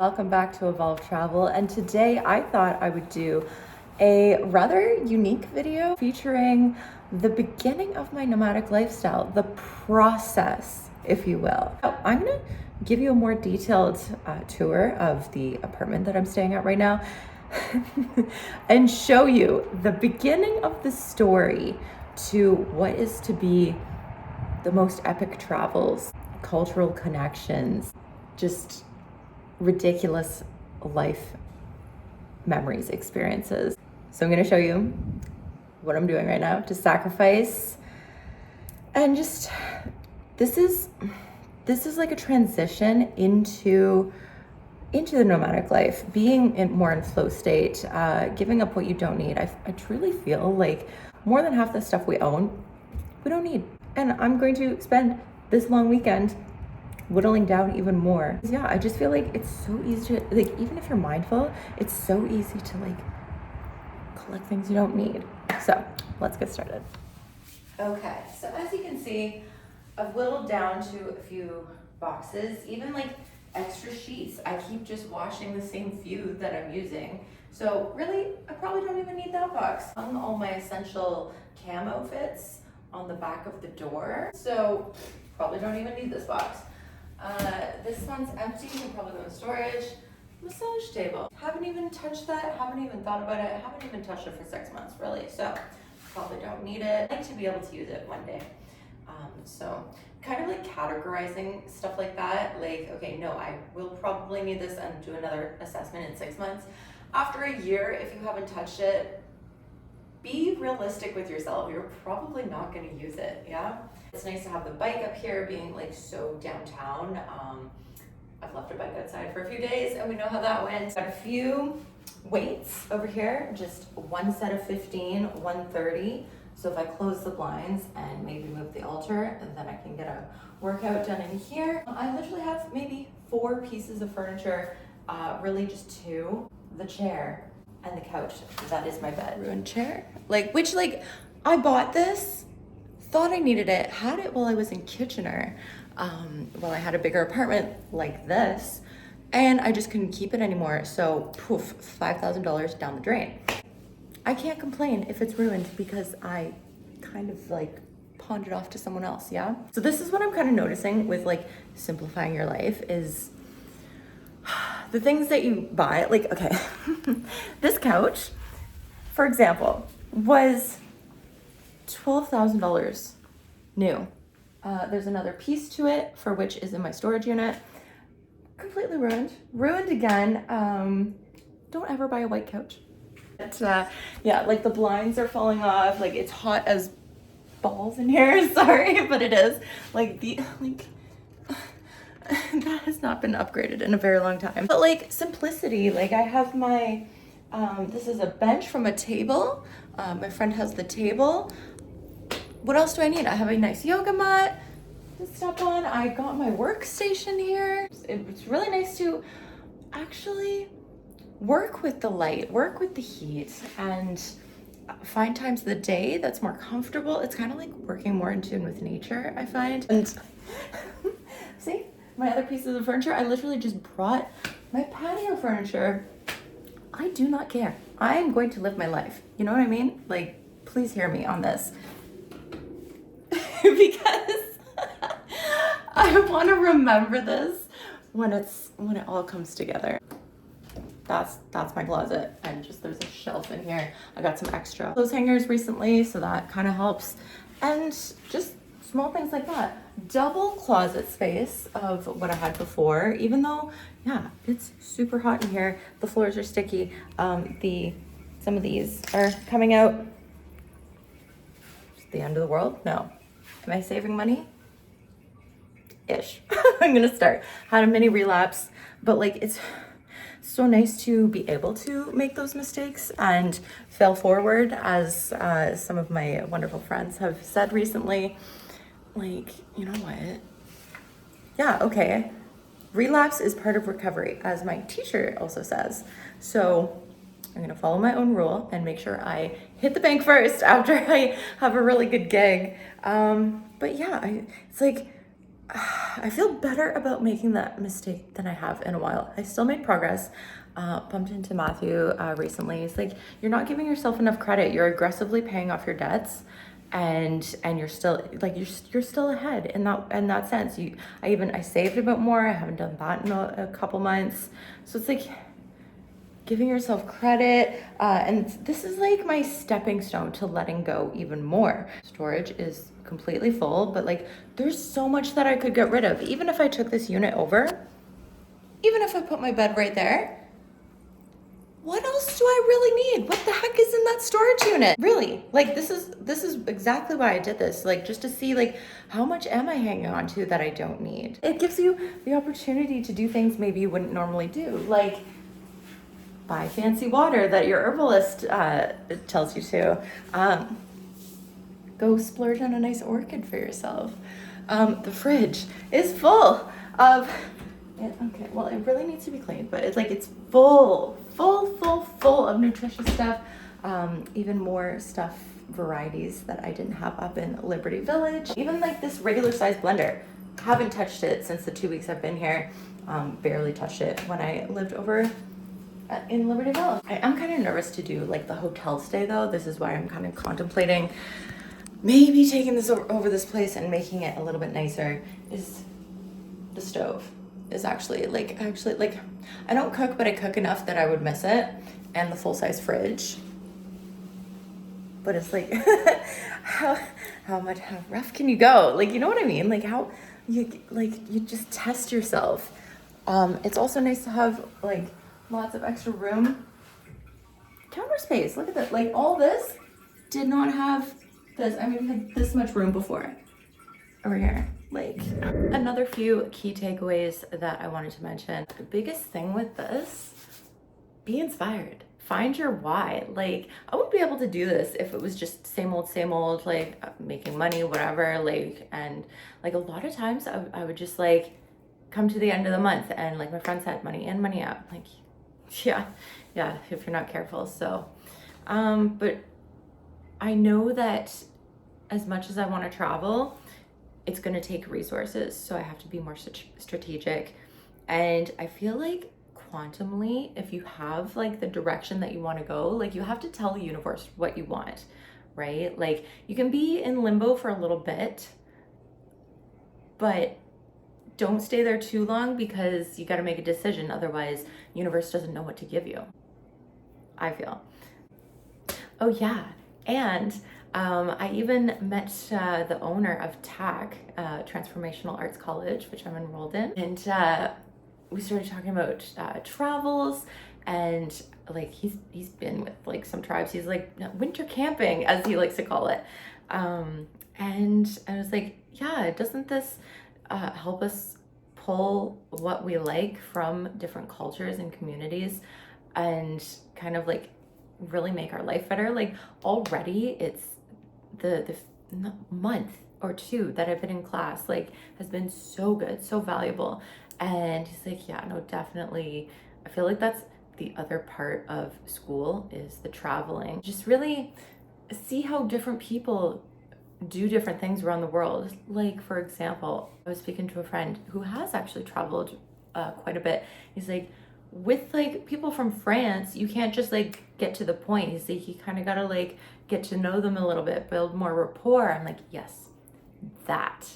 Welcome back to Evolve Travel, and today I thought I would do a rather unique video featuring the beginning of my nomadic lifestyle, the process, if you will. I'm gonna give you a more detailed tour of the apartment that I'm staying at right now and show you the beginning of the story to what is to be the most epic travels, cultural connections, just ridiculous life memories, experiences. So I'm gonna show you what I'm doing right now to sacrifice, and just this is like a transition into the nomadic life, being more in flow state, giving up what you don't need. I truly feel like more than half the stuff we own, we don't need. And I'm going to spend this long weekend whittling down even more. Yeah, I just feel like it's so easy to, like, even if you're mindful, it's so easy to like collect things you don't need. So let's get started. Okay, so as you can see, I've whittled down to a few boxes, even like extra sheets. I keep just washing the same few that I'm using. So really, I probably don't even need that box. Hung all my essential camo fits on the back of the door. So probably don't even need this box. This one's empty, can probably go in storage. Massage table. Haven't even touched that, haven't even thought about it, haven't even touched it for 6 months really, so probably don't need it. I'd like to be able to use it one day. So kind of like categorizing stuff like that, like, okay, no, I will probably need this and do another assessment in 6 months. After a year, if you haven't touched it, be realistic with yourself. You're probably not going to use it, yeah? It's nice to have the bike up here being like so downtown. I've left a bike outside for a few days and we know how that went. Got a few weights over here, just one set of 15, 130. So if I close the blinds and maybe move the altar, then I can get a workout done in here. I literally have maybe 4 pieces of furniture, really just 2. The chair and the couch, that is my bed. Ruined chair, which I bought this, thought I needed it, had it while I was in Kitchener, while I had a bigger apartment like this, and I just couldn't keep it anymore. So poof, $5,000 down the drain. I can't complain if it's ruined because I kind of pawned it off to someone else, yeah? So this is what I'm kind of noticing with simplifying your life is the things that you buy, okay, this couch, for example, was $12,000 new. There's another piece to it for which is in my storage unit. Completely ruined again. Don't ever buy a white couch. It's, yeah, the blinds are falling off. It's hot as balls in here. Sorry, but it is. That has not been upgraded in a very long time. But simplicity, I have my, this is a bench from a table. My friend has the table. What else do I need? I have a nice yoga mat to step on. I got my workstation here. It's really nice to actually work with the light, work with the heat, and find times of the day that's more comfortable. It's kind of like working more in tune with nature, I find. And see, my other pieces of furniture, I literally just brought my patio furniture. I do not care. I am going to live my life. You know what I mean? Please hear me on this. Because I want to remember this when it all comes together. That's my closet, and just there's a shelf in here. I got some extra clothes hangers recently, so that kind of helps. And just small things like that. Double closet space of what I had before, even though, yeah, it's super hot in here. The floors are sticky. Some of these are coming out. Is it the end of the world? No. Am I saving money? Ish. I'm gonna start. Had a mini relapse, but it's so nice to be able to make those mistakes and fail forward, as some of my wonderful friends have said recently. You know what? Yeah, okay. Relapse is part of recovery, as my t-shirt also says. So I'm gonna follow my own rule and make sure I hit the bank first after I have a really good gig. But yeah, it's I feel better about making that mistake than I have in a while. I still made progress. Bumped into Matthew recently. He's like, you're not giving yourself enough credit. You're aggressively paying off your debts, and you're still like you're still ahead in that sense. I saved a bit more. I haven't done that in a couple months, so it's like giving yourself credit. And this is like my stepping stone to letting go even more. Storage is completely full, but like there's so much that I could get rid of. Even if I took this unit over, even if I put my bed right there, what else do I really need? What the heck is in that storage unit? Really, like this is exactly why I did this, like just to see like how much am I hanging on to that I don't need. It gives you the opportunity to do things maybe you wouldn't normally do, like buy fancy water that your herbalist tells you to. Go splurge on a nice orchid for yourself. The fridge is full of, okay, well, it really needs to be cleaned, but it's full of nutritious stuff. Even more stuff, varieties that I didn't have up in Liberty Village. Even like this regular size blender. Haven't touched it since the 2 weeks I've been here. Barely touched it when I lived over in Liberty Village. I'm kind of nervous to do like the hotel stay though. This is why I'm kind of contemplating maybe taking this over this place and making it a little bit nicer. Is the stove is actually like I don't cook, but I cook enough that I would miss it, and the full-size fridge. But it's like how rough can you go? Like, you know what I mean? Like how you just test yourself. It's also nice to have like lots of extra room. Counter space. Look at that. Like all this did not have this. I mean, we had this much room before over here. Like another few key takeaways that I wanted to mention. The biggest thing with this, be inspired. Find your why. Like I wouldn't be able to do this if it was just same old, like making money, whatever. Like, and like a lot of times I would just like come to the end of the month and like my friends had money in, money out. Like, yeah, if you're not careful. So, but I know that as much as I want to travel, it's going to take resources. So I have to be more strategic. And I feel like quantumly, if you have like the direction that you want to go, like you have to tell the universe what you want, right? Like you can be in limbo for a little bit, but don't stay there too long because you got to make a decision. Otherwise, universe doesn't know what to give you, I feel. Oh yeah, and I even met the owner of TAC, Transformational Arts College, which I'm enrolled in, and we started talking about travels, and like he's been with like some tribes. He's like winter camping, as he likes to call it, and I was like, yeah, doesn't this help us pull what we like from different cultures and communities, and kind of like really make our life better? Like already it's the month or two that I've been in class like has been so good, so valuable. And he's like, yeah, no, definitely. I feel like that's the other part of school is the traveling. Just really see how different people do different things around the world. Like, for example, I was speaking to a friend who has actually traveled quite a bit. He's like, with like people from France, you can't just like get to the point. He's like, you kind of gotta like get to know them a little bit, build more rapport. I'm like, yes, that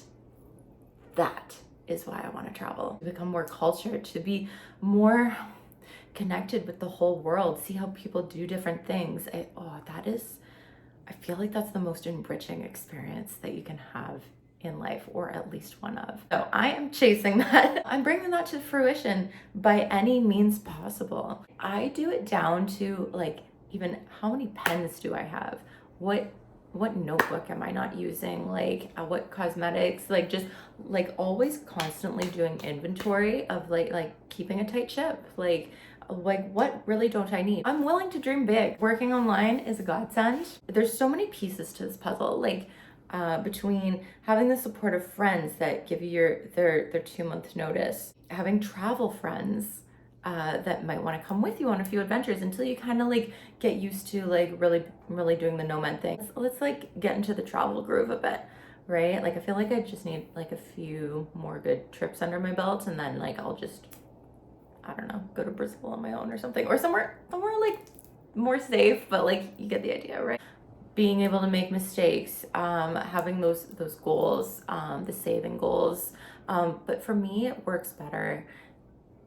is why I want to travel, to become more cultured, to be more connected with the whole world, see how people do different things. I feel like that's the most enriching experience that you can have in life, or at least one of. So I am chasing that. I'm bringing that to fruition by any means possible. I do it down to like, even how many pens do I have? What notebook am I not using? Like what cosmetics, like just like always constantly doing inventory of like keeping a tight ship. Like what really don't I need? I'm willing to dream big. Working online is a godsend. There's so many pieces to this puzzle. Like between having the support of friends that give you their 2-month notice, having travel friends that might want to come with you on a few adventures until you kind of like get used to like really doing the nomad thing. Let's like get into the travel groove a bit, right? Like I feel like I just need like a few more good trips under my belt, and then like I'll just, I don't know, go to Brazil on my own or something, or somewhere like more safe, but like you get the idea, right? Being able to make mistakes, having those goals, the saving goals. But for me, it works better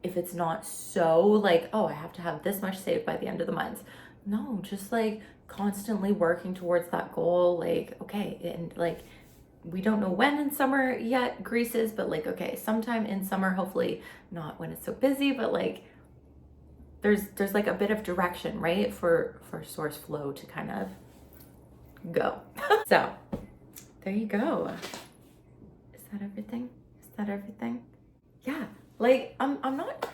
if it's not so like, oh, I have to have this much saved by the end of the month. No, just like constantly working towards that goal. Like, okay, and like we don't know when in summer yet Greece is, but like, okay, sometime in summer, hopefully not when it's so busy, but like there's like a bit of direction, right? For source flow to kind of go. So there you go. Is that everything? Is that everything? Yeah. Like I'm not,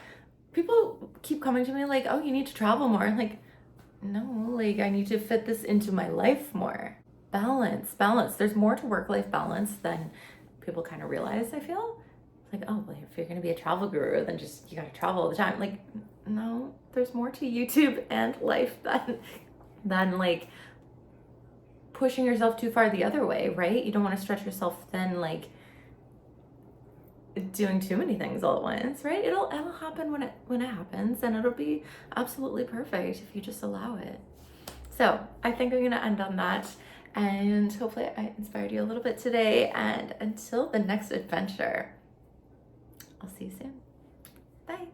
people keep coming to me like, oh, you need to travel more. Like, no, like I need to fit this into my life more. Balance. There's more to work-life balance than people kind of realize, I feel. Like, oh, well, if you're gonna be a travel guru, then just you gotta travel all the time. Like, no, there's more to YouTube and life than like pushing yourself too far the other way, right? You don't want to stretch yourself thin, like doing too many things all at once, right? It'll happen when it happens, and it'll be absolutely perfect if you just allow it. So I think I'm gonna end on that, and hopefully I inspired you a little bit today. And until the next adventure, I'll see you soon. Bye.